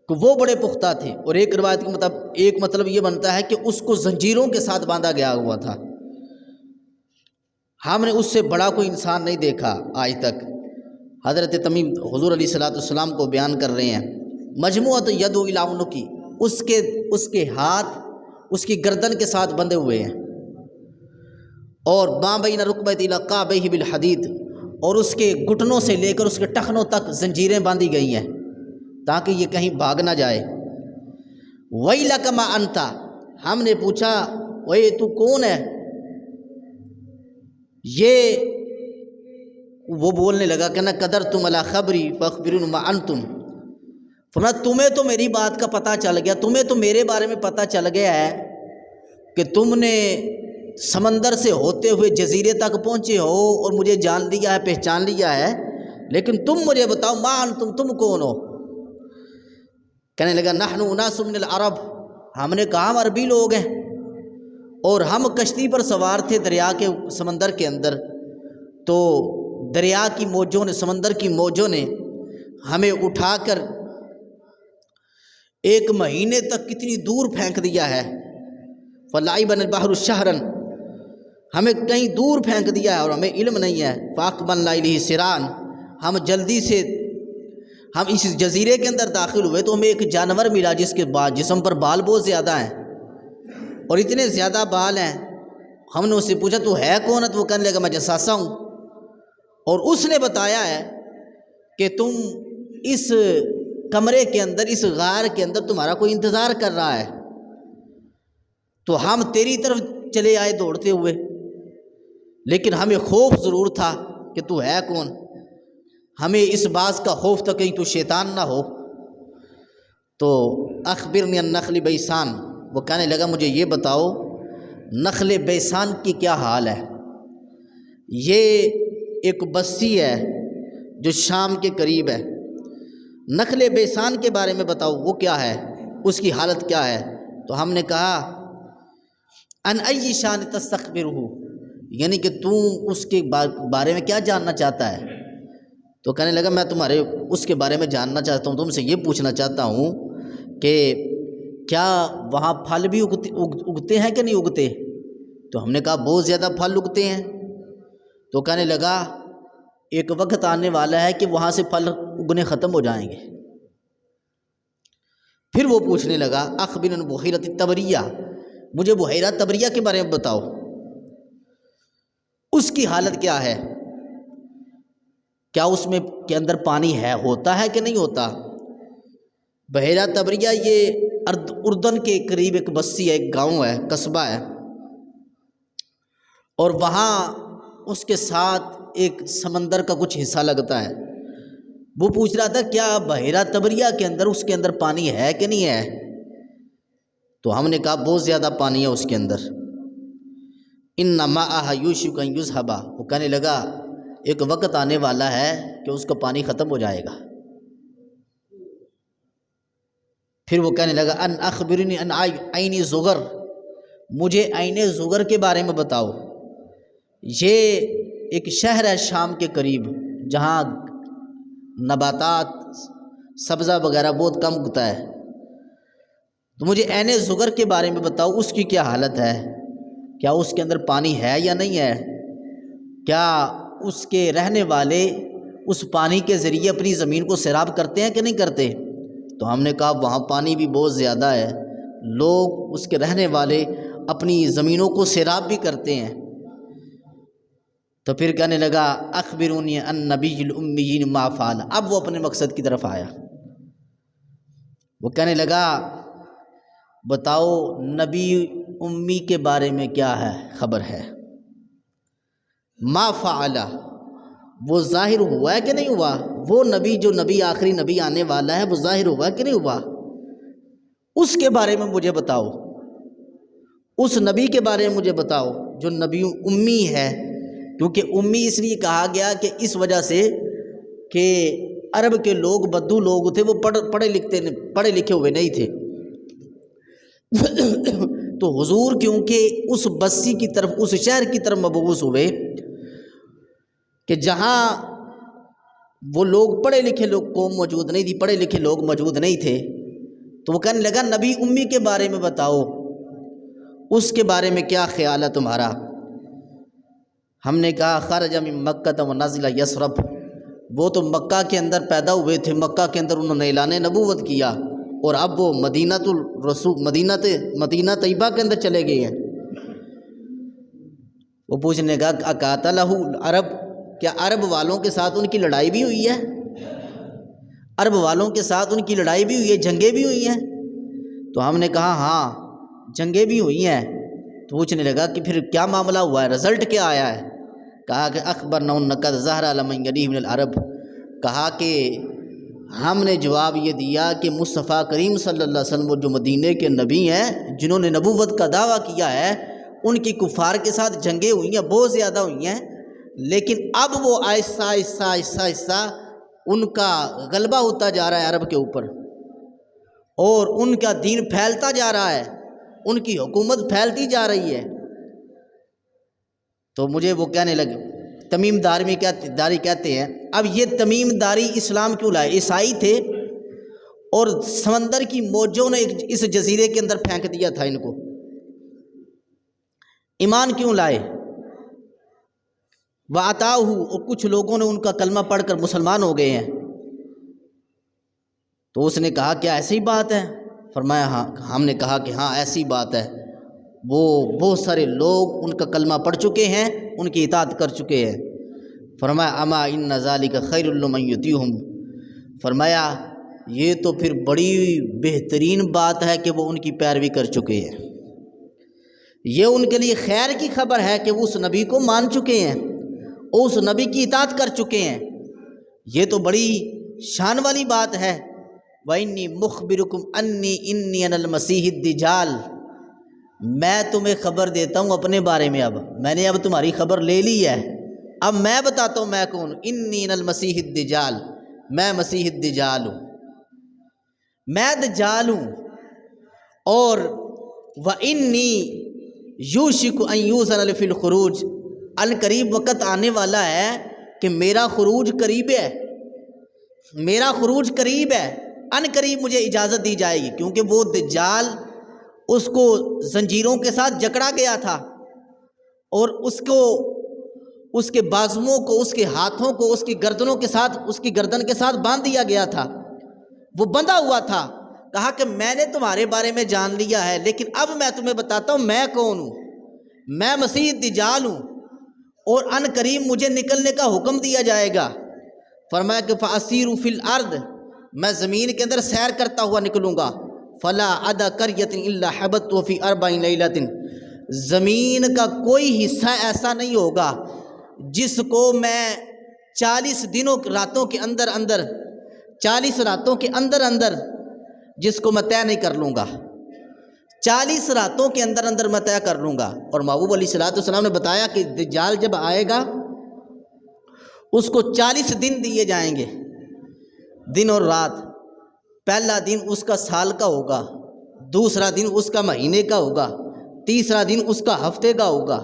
کہ وہ بڑے پختہ تھے، اور ایک روایت کے ایک مطلب یہ بنتا ہے کہ اس کو زنجیروں کے ساتھ باندھا گیا ہوا تھا۔ ہم نے اس سے بڑا کوئی انسان نہیں دیکھا آج تک۔ حضرت تمیم حضور علیہ الصلوۃ والسلام کو بیان کر رہے ہیں، مجموعۃ ید الی عنقی، اس کے ہاتھ اس کی گردن کے ساتھ بندھے ہوئے ہیں، اور ما بین رکبتیہ الی کعبیہ بالحدید، اور اس کے گھٹنوں سے لے کر اس کے ٹخنوں تک زنجیریں باندھی گئی ہیں تاکہ یہ کہیں بھاگ نہ جائے۔ ویلک ما انت، ہم نے پوچھا اوے تو کون ہے؟ یہ وہ بولنے لگا کہ نہ قدر تم علی خبری فاخبرون ما انتم، فرمایا تمہیں تو میری بات کا پتہ چل گیا، تمہیں تو میرے بارے میں پتہ چل گیا ہے کہ تم نے سمندر سے ہوتے ہوئے جزیرے تک پہنچے ہو اور مجھے جان لیا ہے، پہچان لیا ہے، لیکن تم مجھے بتاؤ ما انتم، تم کون ہو؟ کہنے لگا نحن اناس من العرب، ہم نے کہا ہم عربی لوگ ہیں، اور ہم کشتی پر سوار تھے دریا کے سمندر کے اندر، تو دریا کی موجوں نے، سمندر کی موجوں نے ہمیں اٹھا کر 1 مہینے تک کتنی دور پھینک دیا ہے۔ فلعبنا البحر شہرا، ہمیں کہیں دور پھینک دیا ہے اور ہمیں علم نہیں ہے۔ فاقبلنا الیہ سرعان، ہم جلدی سے ہم اس جزیرے کے اندر داخل ہوئے تو ہمیں ایک جانور ملا جس کے جسم پر بال بہت زیادہ ہیں، اور اتنے زیادہ بال ہیں۔ ہم نے اس سے پوچھا تو ہے کون ہے؟ تو وہ کہنے لگا میں جساسا ہوں، اور اس نے بتایا ہے کہ تم اس کمرے کے اندر، اس غار کے اندر تمہارا کوئی انتظار کر رہا ہے، تو ہم تیری طرف چلے آئے دوڑتے ہوئے، لیکن ہمیں خوف ضرور تھا کہ تو ہے کون، ہمیں اس بات کا خوف تھا کہیں تو شیطان نہ ہو۔ تو اخبرنی عن نخل بیسان، وہ کہنے لگا مجھے یہ بتاؤ نخل بیسان کی کیا حال ہے؟ یہ ایک بستی ہے جو شام کے قریب ہے، نخل بیسان کے بارے میں بتاؤ وہ کیا ہے، اس کی حالت کیا ہے؟ تو ہم نے کہا ان ای شان تستخبرہ، یعنی کہ تو اس کے بارے میں کیا جاننا چاہتا ہے؟ تو کہنے لگا میں تمہارے اس کے بارے میں جاننا چاہتا ہوں، تم سے یہ پوچھنا چاہتا ہوں کہ کیا وہاں پھل بھی اگتے ہیں کہ نہیں اگتے؟ تو ہم نے کہا بہت زیادہ پھل اگتے ہیں۔ تو کہنے لگا ایک وقت آنے والا ہے کہ وہاں سے پھل اگنے ختم ہو جائیں گے۔ پھر وہ پوچھنے لگا اخبرنی عن بحیرۃ الطبریہ، مجھے بحیرہ طبریہ کے بارے میں بتاؤ، اس کی حالت کیا ہے، کیا اس میں کے اندر پانی ہوتا ہے کہ نہیں ہوتا؟ بحیرہ طبریہ یہ اردن کے قریب ایک بستی ہے، ایک گاؤں ہے، قصبہ ہے، اور وہاں اس کے ساتھ ایک سمندر کا کچھ حصہ لگتا ہے۔ وہ پوچھ رہا تھا کیا بحیرہ طبریہ کے اندر، اس کے اندر پانی ہے کہ نہیں ہے؟ تو ہم نے کہا بہت زیادہ پانی ہے اس کے اندر۔ ان ماءھا یوشک ان یذھب، وہ کہنے لگا ایک وقت آنے والا ہے کہ اس کا پانی ختم ہو جائے گا۔ پھر وہ کہنے لگا ان اخبرنی ان عین زغر، مجھے عین زغر کے بارے میں بتاؤ، یہ ایک شہر ہے شام کے قریب جہاں نباتات سبزہ وغیرہ بہت کم اگتا ہے، تو مجھے عین زغر کے بارے میں بتاؤ، اس کی کیا حالت ہے، کیا اس کے اندر پانی ہے یا نہیں ہے، کیا اس کے رہنے والے اس پانی کے ذریعے اپنی زمین کو سیراب کرتے ہیں کہ نہیں کرتے؟ تو ہم نے کہا وہاں پانی بھی بہت زیادہ ہے، لوگ اس کے رہنے والے اپنی زمینوں کو سیراب بھی کرتے ہیں۔ تو پھر کہنے لگا اخبرونی عن نبی الامیین ما فعل، اب وہ اپنے مقصد کی طرف آیا۔ وہ کہنے لگا بتاؤ نبی امی کے بارے میں کیا ہے، خبر ہے؟ ما فعل، وہ ظاہر ہوا ہے کہ نہیں ہوا؟ وہ نبی جو نبی آخری نبی آنے والا ہے وہ ظاہر ہوا کہ نہیں ہوا؟ اس کے بارے میں مجھے بتاؤ، اس نبی کے بارے میں مجھے بتاؤ جو نبی امی ہے، کیونکہ امی اس لیے کہا گیا کہ اس وجہ سے کہ عرب کے لوگ بدو لوگ تھے، وہ پڑھے لکھے ہوئے نہیں تھے، تو حضور کیونکہ اس بستی کی طرف، اس شہر کی طرف مبعوث ہوئے کہ جہاں وہ لوگ پڑھے لکھے لوگ قوم موجود نہیں تھی، پڑھے لکھے لوگ موجود نہیں تھے، تو وہ کہنے لگا نبی امی کے بارے میں بتاؤ، اس کے بارے میں کیا خیال ہے تمہارا؟ ہم نے کہا خرج من مکہ و نزل یثرب، وہ تو مکہ کے اندر پیدا ہوئے تھے، مکہ کے اندر انہوں نے اعلان نبوت کیا، اور اب وہ مدینہ طیبہ کے اندر چلے گئے ہیں۔ وہ پوچھنے کا اقاتلہ العرب، کیا عرب والوں کے ساتھ ان کی لڑائی بھی ہوئی ہے؟ عرب والوں کے ساتھ ان کی لڑائی بھی ہوئی ہے، جنگیں بھی ہوئی ہیں؟ تو ہم نے کہا ہاں جنگیں بھی ہوئی ہیں۔ تو پوچھنے لگا کہ پھر کیا معاملہ ہوا ہے، رزلٹ کیا آیا ہے؟ کہا کہ اخبرنا قد ظہر علی من یلیہ من العرب، کہا کہ ہم نے جواب یہ دیا کہ مصطفیٰ کریم صلی اللہ علیہ وسلم جو مدینے کے نبی ہیں، جنہوں نے نبوت کا دعویٰ کیا ہے، ان کی کفار کے ساتھ جنگیں ہوئی ہیں، بہت زیادہ ہوئی ہیں، لیکن اب وہ آہستہ آہستہ آہستہ آہستہ ان کا غلبہ ہوتا جا رہا ہے عرب کے اوپر، اور ان کا دین پھیلتا جا رہا ہے، ان کی حکومت پھیلتی جا رہی ہے۔ تو مجھے وہ کہنے لگے، تمیم داری کہتے ہیں، اب یہ تمیم داری اسلام کیوں لائے؟ عیسائی تھے اور سمندر کی موجوں نے اس جزیرے کے اندر پھینک دیا تھا ان کو، ایمان کیوں لائے؟ وَأَتَاهُ، اور کچھ لوگوں نے ان کا کلمہ پڑھ کر مسلمان ہو گئے ہیں۔ تو اس نے کہا کیا ایسی بات ہے؟ فرمایا ہاں۔ ہم نے کہا کہ ہاں ایسی بات ہے، وہ بہت سارے لوگ ان کا کلمہ پڑھ چکے ہیں، ان کی اطاعت کر چکے ہیں۔ فرمایا اما ان ذالک خیر لمن یطیعہم، فرمایا یہ تو پھر بڑی بہترین بات ہے کہ وہ ان کی پیروی کر چکے ہیں، یہ ان کے لیے خیر کی خبر ہے کہ وہ اس نبی کو مان چکے ہیں، اس نبی کی اطاعت کر چکے ہیں، یہ تو بڑی شان والی بات ہے۔ وَإِنِّي مُخْبِرُكُمْ أَنِّي إِنِّي أَنَا الْمَسِيحُ الدَّجَّالُ، میں تمہیں خبر دیتا ہوں اپنے بارے میں، اب میں نے تمہاری خبر لے لی ہے، اب میں بتاتا ہوں میں کون ہوں۔ انی أَنَا الْمَسِيحُ الدَّجَّالُ، میں مسیح الدجال ہوں، میں دجال ہوں، اور وَإِنِّي يُوشِكُ أَن يُؤْذَنَ لِي فِي الْخُرُوجِ، ان قریب وقت آنے والا ہے کہ میرا خروج قریب ہے، میرا خروج قریب ہے، ان قریب مجھے اجازت دی جائے گی، کیونکہ وہ دجال اس کو زنجیروں کے ساتھ جکڑا گیا تھا، اور اس کے بازوؤں کو، اس کے ہاتھوں کو، اس کی گردنوں کے ساتھ، اس کی گردن کے ساتھ باندھ دیا گیا تھا، وہ بندھا ہوا تھا۔ کہا کہ میں نے تمہارے بارے میں جان لیا ہے، لیکن اب میں تمہیں بتاتا ہوں میں کون ہوں، میں مسیح دجال ہوں، اور ان قریب مجھے نکلنے کا حکم دیا جائے گا۔ فرمایا کہ فَأَسِيرُ فِي الْأَرْضِ، میں زمین کے اندر سیر کرتا ہوا نکلوں گا، فَلَا عَدَى قَرْيَةٍ إِلَّا حَبَتْتُ فِي 4 لَيْلَةٍ، زمین کا کوئی حصہ ایسا نہیں ہوگا جس کو میں 40 راتوں کے اندر اندر، 40 راتوں کے اندر اندر جس کو میں طے نہیں کر لوں گا، 40 راتوں کے اندر اندر میں طے کر لوں گا۔ اور محبوب علیہ السلام نے بتایا کہ دجال جب آئے گا اس کو 40 دن دیے جائیں گے، دن اور رات۔ پہلا دن اس کا سال کا ہوگا، دوسرا دن اس کا مہینے کا ہوگا، تیسرا دن اس کا ہفتے کا ہوگا،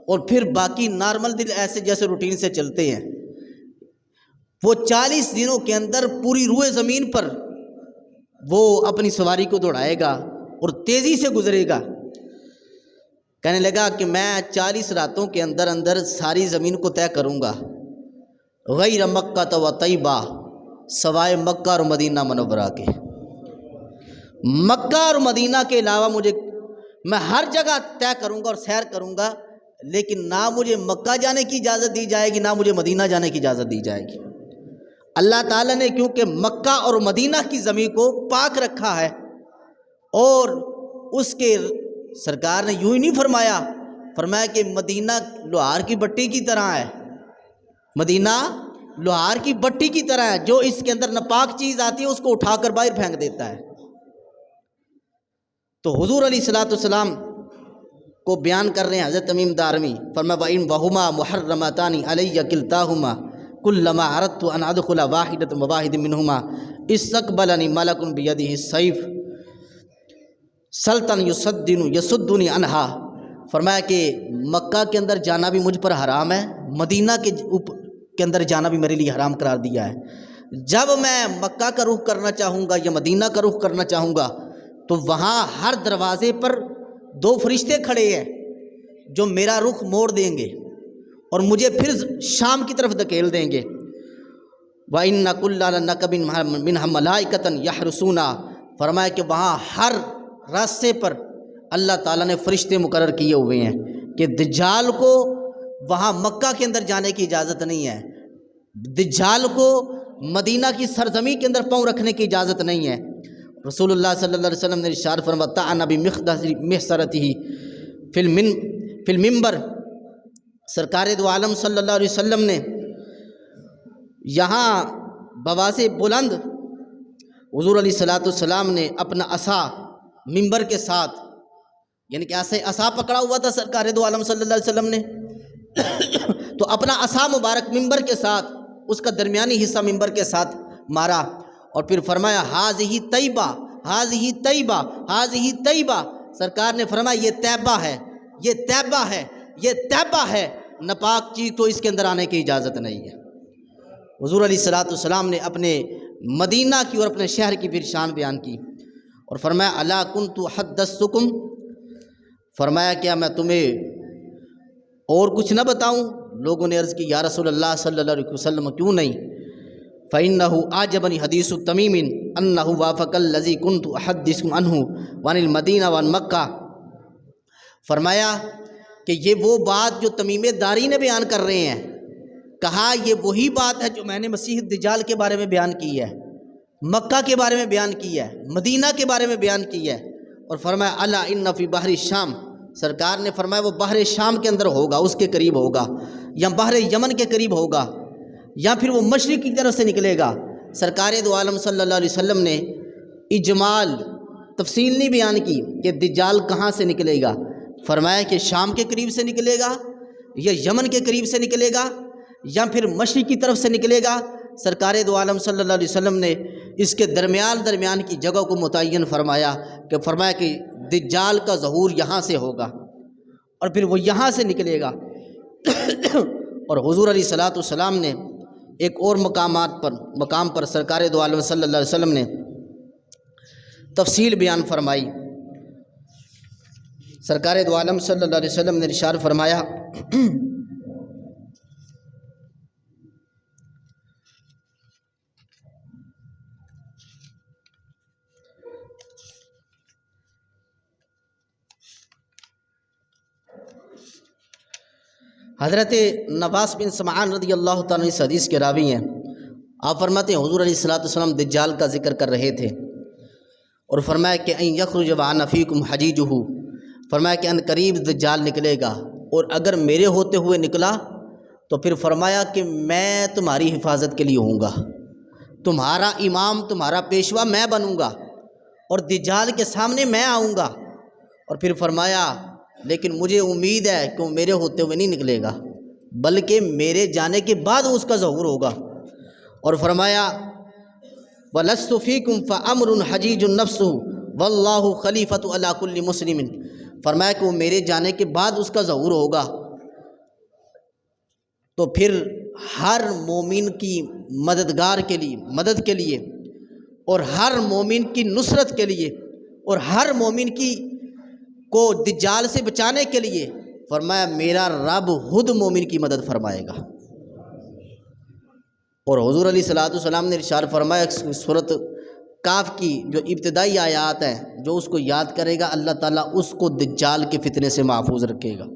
اور پھر باقی نارمل دن ایسے جیسے روٹین سے چلتے ہیں۔ وہ 40 دنوں کے اندر پوری روئے زمین پر وہ اپنی سواری کو دوڑائے گا اور تیزی سے گزرے گا۔ کہنے لگا کہ میں 40 راتوں کے اندر اندر ساری زمین کو طے کروں گا، غیر مکہ و طیبہ، سوائے مکہ اور مدینہ منورہ کے، مکہ اور مدینہ کے علاوہ میں ہر جگہ طے کروں گا اور سیر کروں گا، لیکن نہ مجھے مکہ جانے کی اجازت دی جائے گی، نہ مجھے مدینہ جانے کی اجازت دی جائے گی۔ اللہ تعالیٰ نے کیونکہ مکہ اور مدینہ کی زمین کو پاک رکھا ہے، اور اس کے سرکار نے یوں ہی نہیں فرمایا کہ مدینہ لوہار کی بٹی کی طرح ہے، مدینہ لوہار کی بٹی کی طرح ہے، جو اس کے اندر ناپاک چیز آتی ہے اس کو اٹھا کر باہر پھینک دیتا ہے۔ تو حضور علیہ السلام کو بیان کر رہے ہیں حضرت تمیم دارمی، فرمایا وَإِن وَهُمَا مُحَرَّمَتَانِ عَلَيَّ كِلْتَاهُمَا كُلَّمَا أَرَدْتُ أَنْ أَدْخُلَ وَاحِدَةً وَوَاحِدٍ مِّنْهُمَا اسْتَقْبَلَنِي مَلَكٌ بِيَدِهِ السَّيْفُ سَلْطًا يَصُدُّنِي عَنْهَا، فرمایا کہ مکہ کے اندر جانا بھی مجھ پر حرام ہے، مدینہ کے اندر جانا بھی میرے لیے حرام قرار دیا ہے، جب میں مکہ کا رخ کرنا چاہوں گا یا مدینہ کا رخ کرنا چاہوں گا تو وہاں ہر دروازے پر 2 فرشتے کھڑے ہیں جو میرا رخ موڑ دیں گے اور مجھے پھر شام کی طرف دھکیل دیں گے۔ وَإِنَّ كُلَّ نَكَبٍ مِّنْهَا مَلَائِكَةً يَحْرُسُونَ، فرمایا کہ وہاں ہر راستے پر اللہ تعالیٰ نے فرشتے مقرر کیے ہوئے ہیں کہ دجال کو وہاں مکہ کے اندر جانے کی اجازت نہیں ہے، دجال کو مدینہ کی سرزمین کے اندر پاؤں رکھنے کی اجازت نہیں ہے۔ رسول اللہ صلی اللہ علیہ وسلم نے ارشاد فرمایا طعن بمخدته فی المنبر، سرکار دو عالم صلی اللہ علیہ وسلم نے یہاں بواز بلند حضور علیہ السلام نے اپنا عصا منبر کے ساتھ، یعنی کہ ایسے عصا پکڑا ہوا تھا سرکار دو عالم صلی اللہ علیہ وسلم نے، تو اپنا عصا مبارک منبر کے ساتھ، اس کا درمیانی حصہ منبر کے ساتھ مارا اور پھر فرمایا ہاذہ طیبہ، ہاذہ طیبہ، ہاذہ طیبہ، سرکار نے فرمایا یہ طیبہ ہے، یہ طیبہ ہے، یہ طیبہ ہے، ناپاک چیز تو اس کے اندر آنے کی اجازت نہیں ہے۔ حضور علیہ السلام نے اپنے مدینہ کی اور اپنے شہر کی پھر شان بیان کی اور فرمایا الا کنت حدثتکم، فرمایا کیا میں تمہیں اور کچھ نہ بتاؤں؟ لوگوں نے عرض کی یا رسول اللہ صلی اللہ علیہ وسلم کیوں نہیں؟ فإنه أعجبني حدیث تمیم أنه وافق الذي كنت أحدثكم عنه وعن المدینہ وعن مکہ، فرمایا کہ یہ وہ بات جو تمیم داری نے بیان کر رہے ہیں، کہا یہ وہی بات ہے جو میں نے مسیح دجال کے بارے میں بیان کی ہے، مکہ کے بارے میں بیان کی ہے، مدینہ کے بارے میں بیان کی ہے۔ اور فرمایا الا ان فی بحر الشام، سرکار نے فرمایا وہ بحر شام کے اندر ہوگا، اس کے قریب ہوگا، یا بحر یمن کے قریب ہوگا، یا پھر وہ مشرق کی طرف سے نکلے گا۔ سرکار دو عالم صلی اللہ علیہ وسلم نے اجمال تفصیل نہیں بیان کی کہ دجال کہاں سے نکلے گا، فرمایا کہ شام کے قریب سے نکلے گا یا یمن کے قریب سے نکلے گا یا پھر مشرق کی طرف سے نکلے گا۔ سرکار دو عالم صلی اللہ علیہ وسلم نے اس کے درمیان کی جگہ کو متعین فرمایا کہ دجال کا ظہور یہاں سے ہوگا اور پھر وہ یہاں سے نکلے گا۔ اور حضور علیہ السلام نے ایک اور مقام پر سرکار دو عالم صلی اللہ علیہ وسلم نے تفصیل بیان فرمائی۔ سرکار دو عالم صلی اللہ علیہ وسلم نے ارشاد فرمایا حضرت نواس بن سمعان رضی اللہ تعالیٰ اس حدیث کے راوی ہیں، آپ فرماتے ہیں حضور علیہ السلام دجال کا ذکر کر رہے تھے اور فرمایا کہ ان یخرج وعن فیکم حجیجہ، فرمایا کہ ان قریب دجال نکلے گا اور اگر میرے ہوتے ہوئے نکلا تو پھر فرمایا کہ میں تمہاری حفاظت کے لیے ہوں گا، تمہارا امام تمہارا پیشوا میں بنوں گا اور دجال کے سامنے میں آؤں گا۔ اور پھر فرمایا لیکن مجھے امید ہے کہ وہ میرے ہوتے ہوئے نہیں نکلے گا بلکہ میرے جانے کے بعد اس کا ظہور ہوگا۔ اور فرمایا وَلَسْتُ فِيكُمْ فَأَمْرٌ حَجِيجٌ نَفْسُهُ وَاللَّهُ خَلِيفَةُ عَلَى كُلِّ مُسْلِمٍ، فرمایا کہ وہ میرے جانے کے بعد اس کا ظہور ہوگا تو پھر ہر مومن کی مدد کے لیے اور ہر مومن کی نصرت کے لیے اور ہر مومن کو دجال سے بچانے کے لیے فرمایا میرا رب خود مومن کی مدد فرمائے گا۔ اور حضور علیہ السلام نے ارشاد فرمایا سورۃ کاف کی جو ابتدائی آیات ہیں جو اس کو یاد کرے گا اللہ تعالیٰ اس کو دجال کے فتنے سے محفوظ رکھے گا۔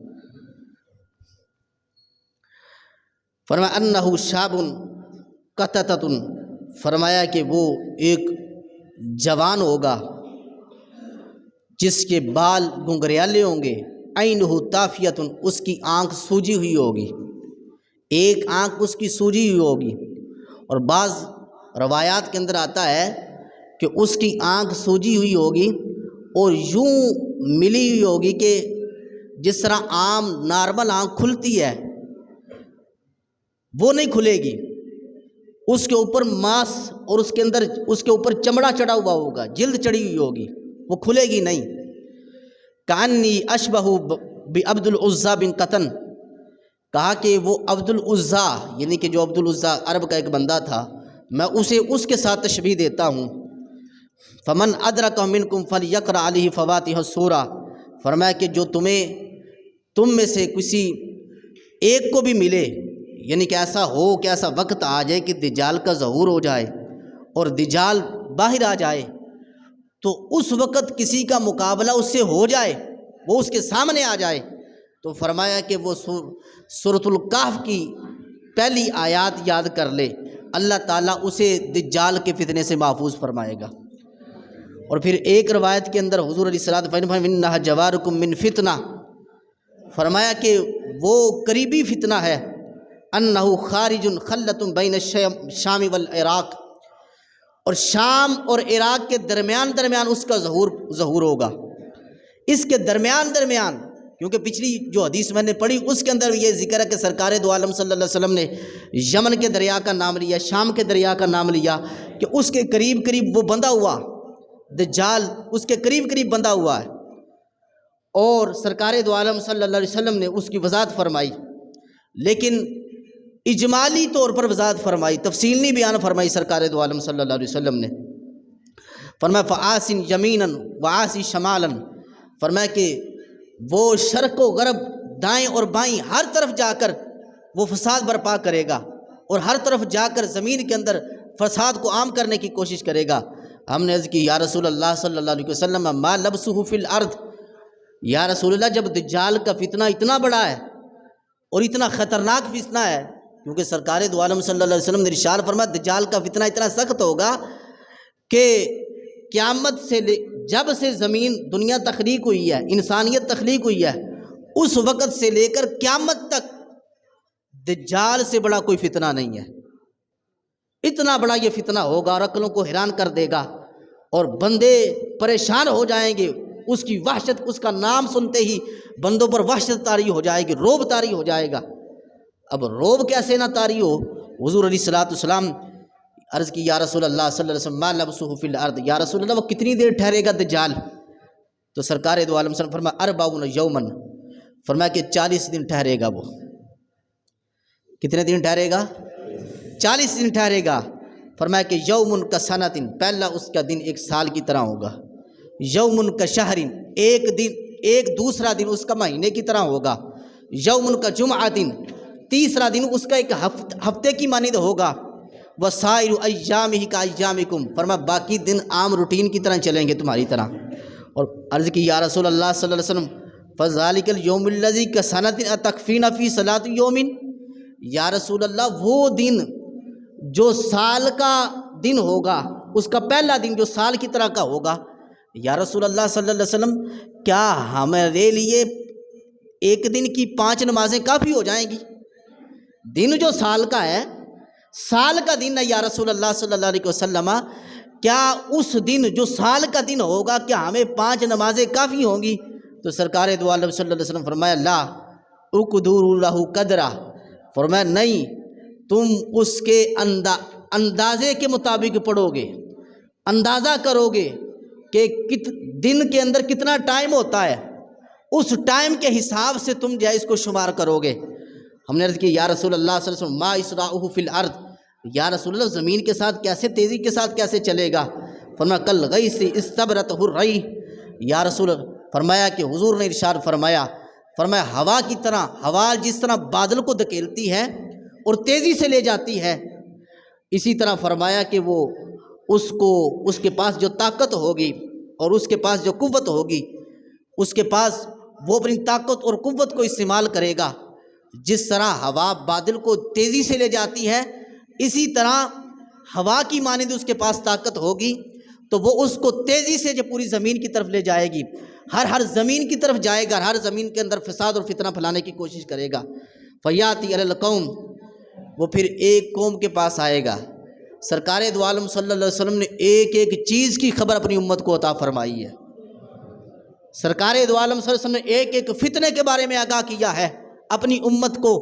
فرمایا انہ شاب قطۃ، فرمایا کہ وہ ایک جوان ہوگا جس کے بال گنگریالے ہوں گے، عینہ طافیۃ، اس کی آنکھ سوجی ہوئی ہوگی، ایک آنکھ اس کی سوجی ہوئی ہوگی۔ اور بعض روایات کے اندر آتا ہے کہ اس کی آنکھ سوجی ہوئی ہوگی اور یوں ملی ہوئی ہوگی کہ جس طرح عام نارمل آنکھ کھلتی ہے وہ نہیں کھلے گی، اس کے اوپر ماس اور اس کے اندر اس کے اوپر چمڑا چڑھا ہوا ہوگا، جلد چڑھی ہوئی ہوگی، وہ کھلے گی نہیں۔ کانی اشبہ بعبد العزیٰ بن قطن، کہا کہ وہ عبد العزیٰ یعنی کہ جو عبد العزیٰ عرب کا ایک بندہ تھا میں اسے اس کے ساتھ تشبیہ دیتا ہوں، فمن ادرک منکم فلیقرأ علیہ فواتح السورہ، فرمایا کہ جو تم میں سے کسی ایک کو بھی ملے، یعنی کہ ایسا ہو کہ ایسا وقت آ جائے کہ دجال کا ظہور ہو جائے اور دجال باہر آ جائے، تو اس وقت کسی کا مقابلہ اس سے ہو جائے، وہ اس کے سامنے آ جائے، تو فرمایا کہ وہ سورۃ الکہف کی پہلی آیات یاد کر لے، اللہ تعالیٰ اسے دجال کے فتنے سے محفوظ فرمائے گا۔ اور پھر ایک روایت کے اندر حضور علیہ الصلوۃ والسلام انھا جوارکم من فتنہ، فرمایا کہ وہ قریبی فتنہ ہے، انہ خارج خلۃ بین الشام والعراق، اور شام اور عراق کے درمیان اس کا ظہور ہوگا، اس کے درمیان کیونکہ پچھلی جو حدیث میں نے پڑھی اس کے اندر یہ ذکر ہے کہ سرکار دو عالم صلی اللہ علیہ وسلم نے یمن کے دریا کا نام لیا، شام کے دریا کا نام لیا، کہ اس کے قریب وہ بندھا ہوا دجال، اس کے قریب بندھا ہوا ہے، اور سرکار دو عالم صلی اللہ علیہ وسلم نے اس کی وضاحت فرمائی، لیکن اجمالی طور پر وضاحت فرمائی، تفصیل نہیں بیان فرمائی سرکار دو عالم صلی اللہ علیہ وسلم نے۔ فرمایا فآس یمینا وآس شمالا، فرمایا کہ وہ شرق و غرب، دائیں اور بائیں، ہر طرف جا کر وہ فساد برپا کرے گا، اور ہر طرف جا کر زمین کے اندر فساد کو عام کرنے کی کوشش کرے گا۔ ہم نے عرض کی یا رسول اللہ صلی اللہ علیہ وسلم ما لبسہ فی الارض، یا رسول اللہ جب دجال کا فتنہ اتنا بڑا ہے اور اتنا خطرناک فتنہ ہے، کیونکہ سرکار دو عالم صلی اللہ علیہ وسلم نے ارشاد فرمایا دجال کا فتنہ اتنا سخت ہوگا کہ قیامت سے جب سے زمین دنیا تخلیق ہوئی ہے، انسانیت تخلیق ہوئی ہے، اس وقت سے لے کر قیامت تک دجال سے بڑا کوئی فتنہ نہیں ہے۔ اتنا بڑا یہ فتنہ ہوگا اور عقلوں کو حیران کر دے گا، اور بندے پریشان ہو جائیں گے، اس کی وحشت، اس کا نام سنتے ہی بندوں پر وحشت طاری ہو جائے گی، روب طاری ہو جائے گا۔ اب روب کیسے نہ طاری ہو؟ حضور علیہ الصلوۃ والسلام عرض کی یا رسول اللہ صلی اللہ علیہ وسلم ما لبسہ فی الارض، یا رسول اللہ وہ کتنی دیر ٹھہرے گا دجال؟ تو سرکار دو عالم صلی اللہ علیہ وسلم فرمایا 40 یوما، فرمایا کہ 40 دن ٹھہرے گا۔ وہ کتنے دن ٹھہرے گا؟ 40 دن ٹھہرے گا۔ فرمایا کہ یوم کا سنۃ، پہلا اس کا دن ایک سال کی طرح ہوگا، یوم کا شہر، ایک دوسرا دن اس کا مہینے کی طرح ہوگا، یوم کا جمعہ، تیسرا دن اس کا ایک ہفتے کی مانند ہوگا، وسائر ایامہ کا ایامکم، فرمایا باقی دن عام روٹین کی طرح چلیں گے تمہاری طرح۔ اور عرض کی یا رسول اللہ صلی اللہ علیہ وسلم فذلک الیوم الذی کسنۃ اتکفینا فی صلاۃ یوم، یا رسول اللہ وہ دن جو سال کا دن ہوگا، اس کا پہلا دن جو سال کی طرح کا ہوگا، یا رسول اللہ صلی اللہ علیہ وسلم کیا ہمارے لیے ایک دن کی 5 نمازیں کافی ہو جائیں گی؟ دن جو سال کا ہے، سال کا دن ہے یا رسول اللہ صلی اللہ علیہ وسلم، کیا اس دن جو سال کا دن ہوگا کیا ہمیں 5 نمازیں کافی ہوں گی؟ تو سرکار دو عالم صلی اللہ علیہ وسلم فرمایا لا اقدروا لہ قدرہ، فرمایا نہیں، تم اس کے اندازے کے مطابق پڑھو گے، اندازہ کرو گے کہ دن کے اندر کتنا ٹائم ہوتا ہے، اس ٹائم کے حساب سے تم جو ہے اس کو شمار کرو گے۔ ہم نے عرض کی یا رسول اللہ صلی اللہ علیہ وسلم ما اسراؤہ فی الارض، یا رسول اللہ زمین کے ساتھ کیسے تیزی کے ساتھ کیسے چلے گا؟ فرمایا کالغیث استبرتہ الریح، یا رسول اللہ فرمایا کہ حضور نے ارشاد فرمایا ہوا کی طرح، ہوا جس طرح بادل کو دھکیلتی ہے اور تیزی سے لے جاتی ہے، اسی طرح فرمایا کہ وہ اس کے پاس جو طاقت ہوگی اور اس کے پاس جو قوت ہوگی، اس کے پاس وہ اپنی طاقت اور قوت کو استعمال کرے گا، جس طرح ہوا بادل کو تیزی سے لے جاتی ہے، اسی طرح ہوا کی مانند اس کے پاس طاقت ہوگی تو وہ اس کو تیزی سے جو پوری زمین کی طرف لے جائے گی، ہر زمین کی طرف جائے گا، ہر زمین کے اندر فساد اور فتنہ پھیلانے کی کوشش کرے گا۔ فیاتی علی القوم، وہ پھر ایک قوم کے پاس آئے گا۔ سرکار دو عالم صلی اللہ علیہ وسلم نے ایک چیز کی خبر اپنی امت کو عطا فرمائی ہے۔ سرکار دو عالم صلی اللہ علیہ وسلم نے ایک فتنے کے بارے میں آگاہ کیا ہے اپنی امت کو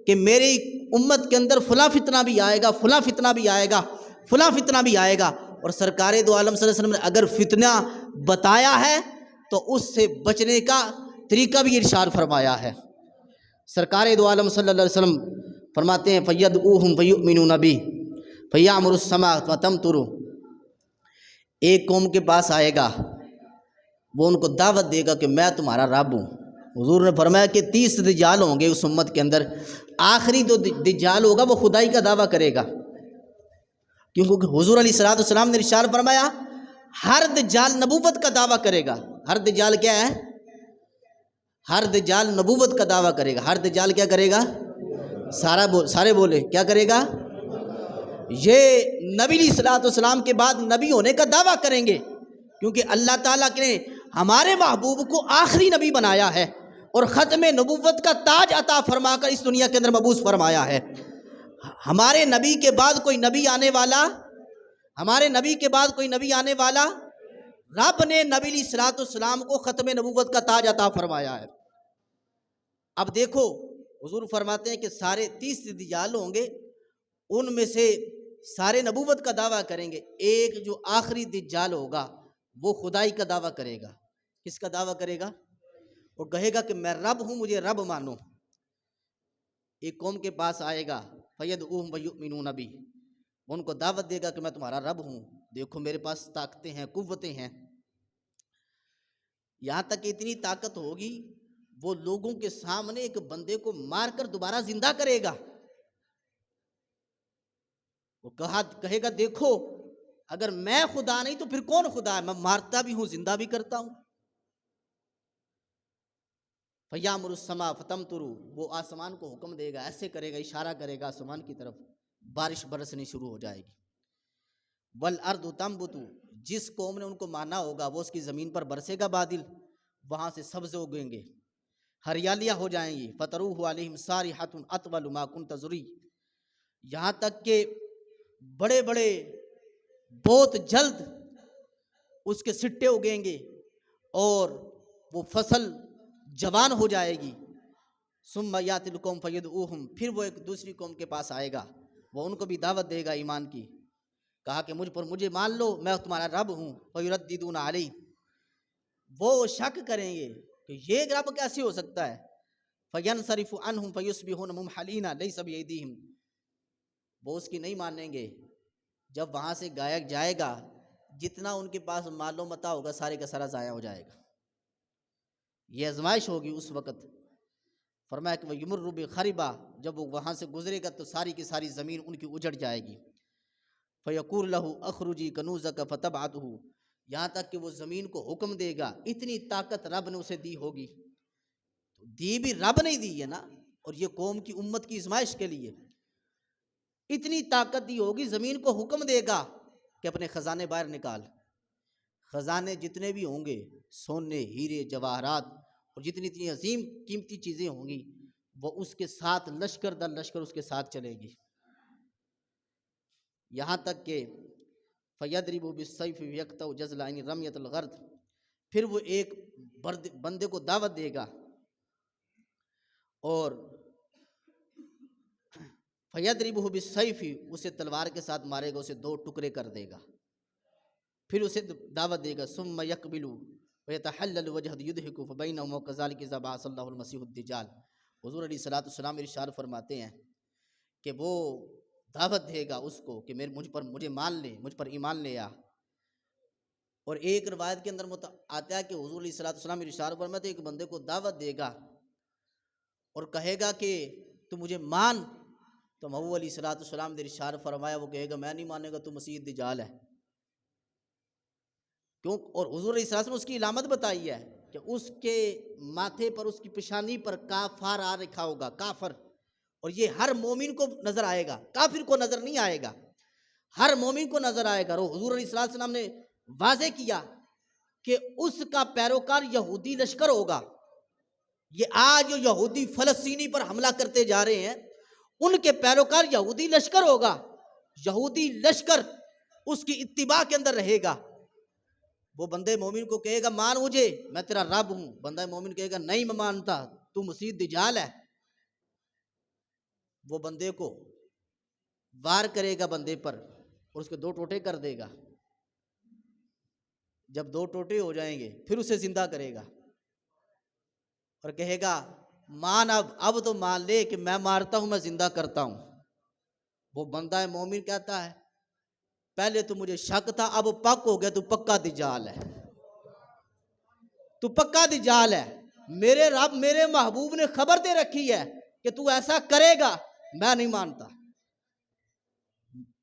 کہ میری امت کے اندر فلاں فتنہ بھی آئے گا، فلاں فتنہ بھی آئے گا، فلاں فتنہ بھی آئے گا، اور سرکار دو عالم صلی اللہ علیہ وسلم نے اگر فتنہ بتایا ہے تو اس سے بچنے کا طریقہ بھی ارشاد فرمایا ہے۔ سرکار دو عالم صلی اللہ علیہ وسلم فرماتے ہیں فیدعوہم فیؤمنون بی، فیامر السماء وتمطر، ایک قوم کے پاس آئے گا، وہ ان کو دعوت دے گا کہ میں تمہارا رب ہوں۔ حضور نے فرمایا کہ 30 دجال ہوں گے اس امت کے اندر، آخری جو دجال ہوگا وہ خدائی کا دعویٰ کرے گا، کیونکہ حضور علیہ الصلوۃ والسلام نے ارشاد فرمایا ہر دجال نبوت کا دعویٰ کرے گا۔ ہر دجال کیا ہے؟ ہر دجال نبوت کا دعویٰ کرے گا۔ ہر دجال کیا کرے گا؟ سارے بولے کیا کرے گا؟ یہ نبی علیہ الصلوۃ والسلام کے بعد نبی ہونے کا دعویٰ کریں گے، کیونکہ اللہ تعالیٰ نے ہمارے محبوب کو آخری نبی بنایا ہے اور ختم نبوت کا تاج عطا فرما کر اس دنیا کے اندر مبعوث فرمایا ہے۔ ہمارے نبی کے بعد کوئی نبی آنے والا، رب نے نبی علیہ الصلوۃ والسلام کو ختم نبوت کا تاج عطا فرمایا ہے۔ اب دیکھو حضور فرماتے ہیں کہ سارے 30 دجال ہوں گے، ان میں سے سارے نبوت کا دعویٰ کریں گے، ایک جو آخری دجال ہوگا وہ خدائی کا دعویٰ کرے گا۔ کس کا دعویٰ کرے گا؟ وہ کہے گا کہ میں رب ہوں، مجھے رب مانو۔ ایک قوم کے پاس آئے گا، فَيَدْعُوهُمْ وَيُؤْمِنُونَ بِهِ، ان کو دعوت دے گا کہ میں تمہارا رب ہوں، دیکھو میرے پاس طاقتیں ہیں، قوتیں ہیں۔ یہاں تک کہ اتنی طاقت ہوگی وہ لوگوں کے سامنے ایک بندے کو مار کر دوبارہ زندہ کرے گا۔ وہ کہے گا دیکھو اگر میں خدا نہیں تو پھر کون خدا ہے؟ میں مارتا بھی ہوں، زندہ بھی کرتا ہوں۔ فَيَامُرُ السَّمَاءَ فَتَمْطُرُ، وہ آسمان کو حکم دے گا، ایسے کرے گا، اشارہ کرے گا آسمان کی طرف، بارش برسنی شروع ہو جائے گی۔ وَالْأَرْضُ تَنبُتُ، جس قوم نے ان کو مانا ہوگا وہ اس کی زمین پر برسے گا بادل، وہاں سے سبز اگیں گے، ہریالیاں ہو جائیں گی۔ فَتَرُوهُ عَلَيْهِمْ صَارِحَةٌ أَطْوَلُ مَا كُنْتَ ظُرِيٌّ، یہاں تک کہ بڑے بڑے بہت جلد اس کے سٹے اگیں گے اور وہ فصل جوان ہو جائے گی۔ ثم یاتی القوم فیدعوہم، پھر وہ ایک دوسری قوم کے پاس آئے گا، وہ ان کو بھی دعوت دے گا ایمان کی، کہا کہ مجھے مان لو، میں تمہارا رب ہوں۔ فیرددون علیہ، وہ شک کریں گے کہ یہ رب کیسے ہو سکتا ہے۔ فینصرف عنہم فیصبحون ممحلین لیس بیدیہم، وہ اس کی نہیں مانیں گے۔ جب وہاں سے گایا جائے گا جتنا ان کے پاس مال و متاع ہوگا سارے کا سارا ضائع ہو جائے گا۔ یہ آزمائش ہوگی اس وقت۔ فرمایا کہ وَيُمُرُّ بِخَرِبَا، جب وہ وہاں سے گزرے گا تو ساری کی ساری زمین ان کی اجڑ جائے گی۔ فَيَقُولُ لَهُ أَخْرُجِي كَنُوزَكَ فَتَبْعَثُهُ، یہاں تک کہ وہ زمین کو حکم دے گا، اتنی طاقت رب نے اسے دی ہوگی، دی بھی رب نے دی ہے نا، اور یہ قوم کی امت کی آزمائش کے لیے اتنی طاقت دی ہوگی، زمین کو حکم دے گا کہ اپنے خزانے باہر نکال۔ خزانے جتنے بھی ہوں گے، سونے، ہیرے، جواہرات اور جتنی عظیم قیمتی چیزیں ہوں گی، وہ اس کے ساتھ لشکر در لشکر اس کے ساتھ چلے گی، یہاں تک کہ فَيَضْرِبُ بِالسَّيْفِ وَيَقْطَعُ جَزْلَ رَمْيَةَ الْغَرْضِ، پھر وہ ایک بندے کو دعوت دے گا اور فَيَضْرِبُهُ بِالسَّيْفِ، اسے تلوار کے ساتھ مارے گا، اسے 2 ٹکڑے کر دے گا، پھر اسے دعوت دے گا ثُمَّ يَقْبِلُ وَيَتَحَلَّلُ وَجْهَ يُضْحِكُ فَبَيْنَهُمْ وَكَذَلِكَ إِذَا بَعَثَ اللَّهُ الْمَسِيحُ الدَّجَّالَ۔ حضور علیہ الصلوۃ والسلام ارشاد فرماتے ہیں کہ وہ دعوت دے گا اس کو کہ مجھے مان لے، مجھ پر ایمان لے آ۔ اور ایک روایت کے اندر آتا ہے کہ حضور علیہ الصلوۃ والسلام ارشاد فرماتے ہیں ایک بندے کو دعوت دے گا اور کہے گا کہ تو مجھے مان، تو محبوب علیہ الصلوۃ والسلام نے ارشاد فرمایا وہ کہے گا میں نہیں مانے گا، تو مسیح دجال ہے۔ کیوں؟ اور حضور علیہ الصلوۃ والسلام نے اس کی علامت بتائی ہے کہ اس کے ماتھے پر، اس کی پیشانی پر کافر لکھا ہوگا، کافر، اور یہ ہر مومن کو نظر آئے گا، کافر کو نظر نہیں آئے گا، ہر مومن کو نظر آئے گا۔ اور حضور علیہ الصلوۃ والسلام نے واضح کیا کہ اس کا پیروکار یہودی لشکر ہوگا۔ یہ آج جو یہودی فلسطینی پر حملہ کرتے جا رہے ہیں ان کے پیروکار یہودی لشکر ہوگا، یہودی لشکر اس کی اتباع کے اندر رہے گا۔ وہ بندے مومن کو کہے گا مان مجھے، میں تیرا رب ہوں، بندہ مومن کہے گا نہیں میں مانتا، تو مسیح دجال ہے۔ وہ بندے کو وار کرے گا بندے پر اور اس کے 2 ٹوٹے کر دے گا، جب 2 ٹوٹے ہو جائیں گے پھر اسے زندہ کرے گا اور کہے گا مان، اب تو مان لے کہ میں مارتا ہوں، میں زندہ کرتا ہوں۔ وہ بندہ مومن کہتا ہے پہلے تو مجھے شک تھا، اب پک ہو گیا، تو پکا دجال ہے، تو پکا دجال ہے۔ میرے رب میرے محبوب نے خبر دے رکھی ہے کہ تو ایسا کرے گا، میں نہیں مانتا،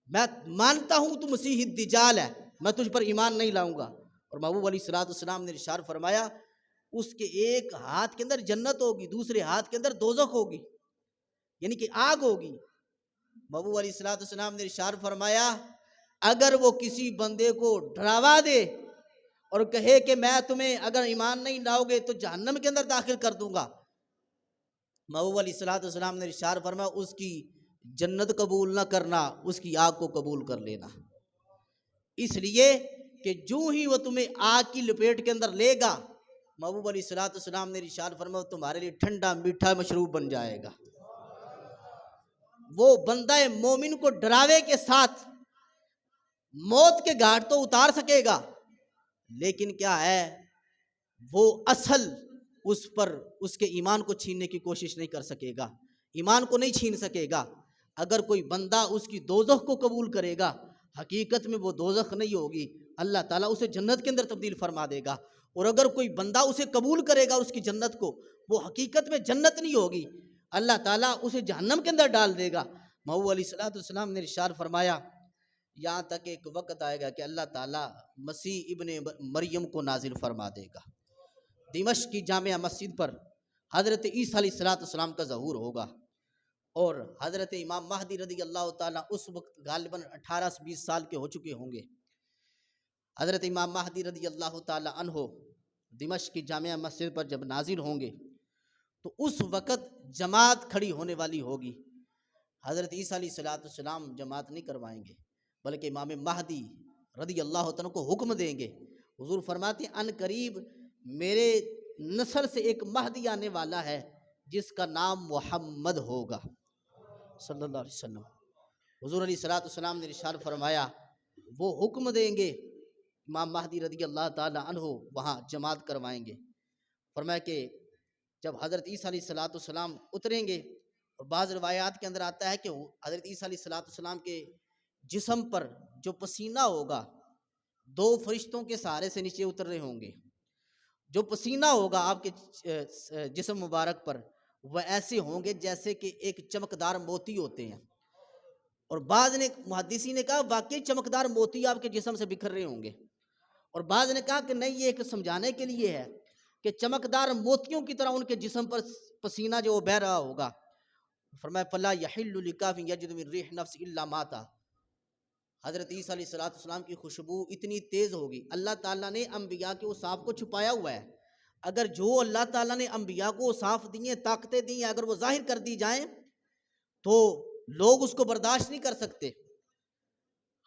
میں مانتا ہوں تو مسیح دجال ہے، میں تجھ پر ایمان نہیں لاؤں گا۔ اور محبوب علیہ الصلوۃ والسلام نے ارشاد فرمایا اس کے ایک ہاتھ کے اندر جنت ہوگی، دوسرے ہاتھ کے اندر دوزخ ہوگی، یعنی کہ آگ ہوگی۔ محبوب علیہ الصلوۃ والسلام نے ارشاد فرمایا اگر وہ کسی بندے کو ڈراوا دے اور کہے کہ میں تمہیں اگر ایمان نہیں لاؤ گے تو جہنم کے اندر داخل کر دوں گا، محبوب علیہ الصلوۃ والسلام نے ارشاد فرمایا اس کی جنت قبول نہ کرنا، اس کی آگ کو قبول کر لینا، اس لیے کہ جو ہی وہ تمہیں آگ کی لپیٹ کے اندر لے گا، محبوب علیہ الصلوۃ والسلام نے ارشاد فرمایا تمہارے لیے ٹھنڈا میٹھا مشروب بن جائے گا۔ وہ بندہ مومن کو ڈراوے کے ساتھ موت کے گھاٹ تو اتار سکے گا، لیکن کیا ہے وہ اصل اس پر اس کے ایمان کو چھیننے کی کوشش نہیں کر سکے گا، ایمان کو نہیں چھین سکے گا۔ اگر کوئی بندہ اس کی دوزخ کو قبول کرے گا، حقیقت میں وہ دوزخ نہیں ہوگی، اللہ تعالیٰ اسے جنت کے اندر تبدیل فرما دے گا۔ اور اگر کوئی بندہ اسے قبول کرے گا اس کی جنت کو، وہ حقیقت میں جنت نہیں ہوگی، اللہ تعالیٰ اسے جہنم کے اندر ڈال دے گا۔ محبوب علیہ الصلوۃ والسلام نے ارشاد فرمایا یہاں تک ایک وقت آئے گا کہ اللہ تعالیٰ مسیح ابن مریم کو نازل فرما دے گا، دمشق کی جامعہ مسجد پر حضرت عیسیٰ علیہ الصلوۃ والسلام کا ظہور ہوگا، اور حضرت امام مہدی رضی اللہ تعالیٰ اس وقت غالباً 18 سے 20 سال کے ہو چکے ہوں گے۔ حضرت امام مہدی رضی اللہ تعالیٰ عنہ دمشق کی جامعہ مسجد پر جب نازل ہوں گے تو اس وقت جماعت کھڑی ہونے والی ہوگی۔ حضرت عیسیٰ علیہ الصلوۃ والسلام جماعت نہیں کروائیں گے، بلکہ امام مہدی رضی اللہ تعالیٰ کو حکم دیں گے۔ حضور فرماتے ہیں ان قریب میرے نسل سے ایک مہدی آنے والا ہے جس کا نام محمد ہوگا صلی اللہ علیہ وسلم۔ حضور علیہ الصلوۃ والسلام نے ارشاد فرمایا وہ حکم دیں گے، امام مہدی رضی اللہ تعالیٰ عنہ وہاں جماعت کروائیں گے۔ فرمایا کہ جب حضرت عیسیٰ علیہ الصلوۃ والسلام اتریں گے، اور بعض روایات کے اندر آتا ہے کہ حضرت عیسیٰ علیہ الصلوۃ والسلام کے جسم پر جو پسینہ ہوگا 2 فرشتوں کے سہارے سے نیچے اتر رہے ہوں گے، جو پسینہ ہوگا آپ کے جسم مبارک پر وہ ایسے ہوں گے جیسے کہ ایک چمکدار موتی ہوتے ہیں، اور بعض نے محدثین نے کہا واقعی چمکدار موتی آپ کے جسم سے بکھر رہے ہوں گے، اور بعض نے کہا کہ نہیں یہ ایک سمجھانے کے لیے ہے کہ چمکدار موتیوں کی طرح ان کے جسم پر پسینہ جو بہہ رہا ہوگا۔ فرمایا فلا یحل لکافر یجد من ریح نفس الا ماتا، حضرت عیسیٰ علیہ الصلوۃ والسلام کی خوشبو اتنی تیز ہوگی، اللہ تعالیٰ نے انبیاء کے اوصاف کو چھپایا ہوا ہے، اگر جو اللہ تعالیٰ نے انبیاء کو اوصاف دیے طاقتیں دی ہیں اگر وہ ظاہر کر دی جائیں تو لوگ اس کو برداشت نہیں کر سکتے۔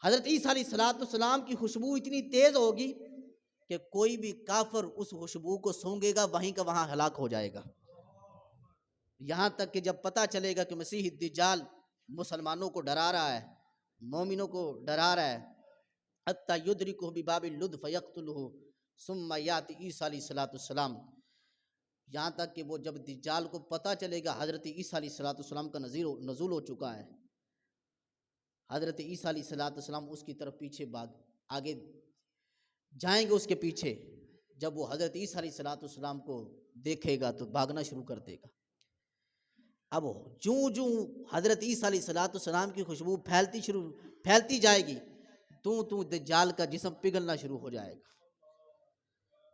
حضرت عیسیٰ علیہ الصلوۃ والسلام کی خوشبو اتنی تیز ہوگی کہ کوئی بھی کافر اس خوشبو کو سونگے گا وہیں کا وہاں ہلاک ہو جائے گا، یہاں تک کہ جب پتہ چلے گا کہ مسیح دجال مسلمانوں کو ڈرا رہا ہے، مومنوں کو ڈرا رہا ہے، حتی یدرکہ بباب اللد فیقتلہ ثم یاتی عیسیٰ علیہ الصلوۃ والسلام، یہاں تک کہ وہ جب دجال کو پتہ چلے گا حضرت عیسیٰ علیہ الصلوۃ والسلام کا نزول ہو چکا ہے، حضرت عیسیٰ علیہ الصلوۃ والسلام اس کی طرف پیچھے آگے جائیں گے، اس کے پیچھے جب وہ حضرت عیسیٰ علیہ الصلوۃ والسلام کو دیکھے گا تو بھاگنا شروع کر دے گا۔ اب جو حضرت عیسیٰ علیہ الصلوۃ والسلام کی خوشبو پھیلتی جائے گی تو دجال کا جسم پگھلنا شروع ہو جائے گا۔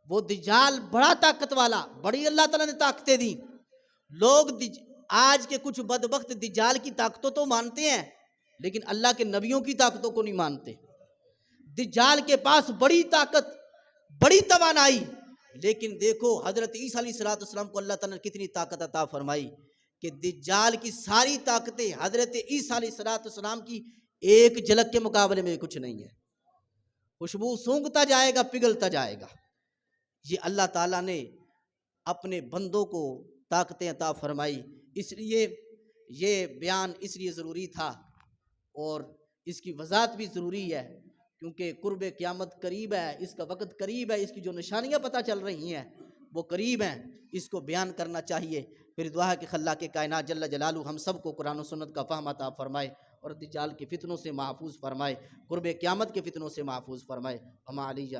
وہ دجال بڑا طاقت والا، بڑی اللہ تعالیٰ نے طاقتیں دی، لوگ آج کے کچھ بدبخت دجال کی طاقتوں تو مانتے ہیں لیکن اللہ کے نبیوں کی طاقتوں کو نہیں مانتے۔ دجال کے پاس بڑی طاقت، بڑی توانائی، لیکن دیکھو حضرت عیسیٰ علیہ الصلوۃ والسلام کو اللہ تعالیٰ نے کتنی طاقت عطا فرمائی کہ دجال کی ساری طاقتیں حضرت عیسیٰ علیہ الصلوۃ والسلام کی ایک جھلک کے مقابلے میں کچھ نہیں ہے۔ خوشبو سونگتا جائے گا، پگھلتا جائے گا۔ یہ اللہ تعالیٰ نے اپنے بندوں کو طاقتیں عطا فرمائی، اس لیے یہ بیان اس لیے ضروری تھا اور اس کی وضاحت بھی ضروری ہے کیونکہ قرب قیامت قریب ہے، اس کا وقت قریب ہے، اس کی جو نشانیاں پتہ چل رہی ہیں وہ قریب ہیں، اس کو بیان کرنا چاہیے۔ پھر دعا ہے کہ خلاق کائنات جل جلالہ ہم سب کو قرآن و سنت کا فہم عطا فرمائے۔ اور دجال کے فتنوں سے محفوظ فرمائے، قرب قیامت کے فتنوں سے محفوظ فرمائے۔ ہم علیہ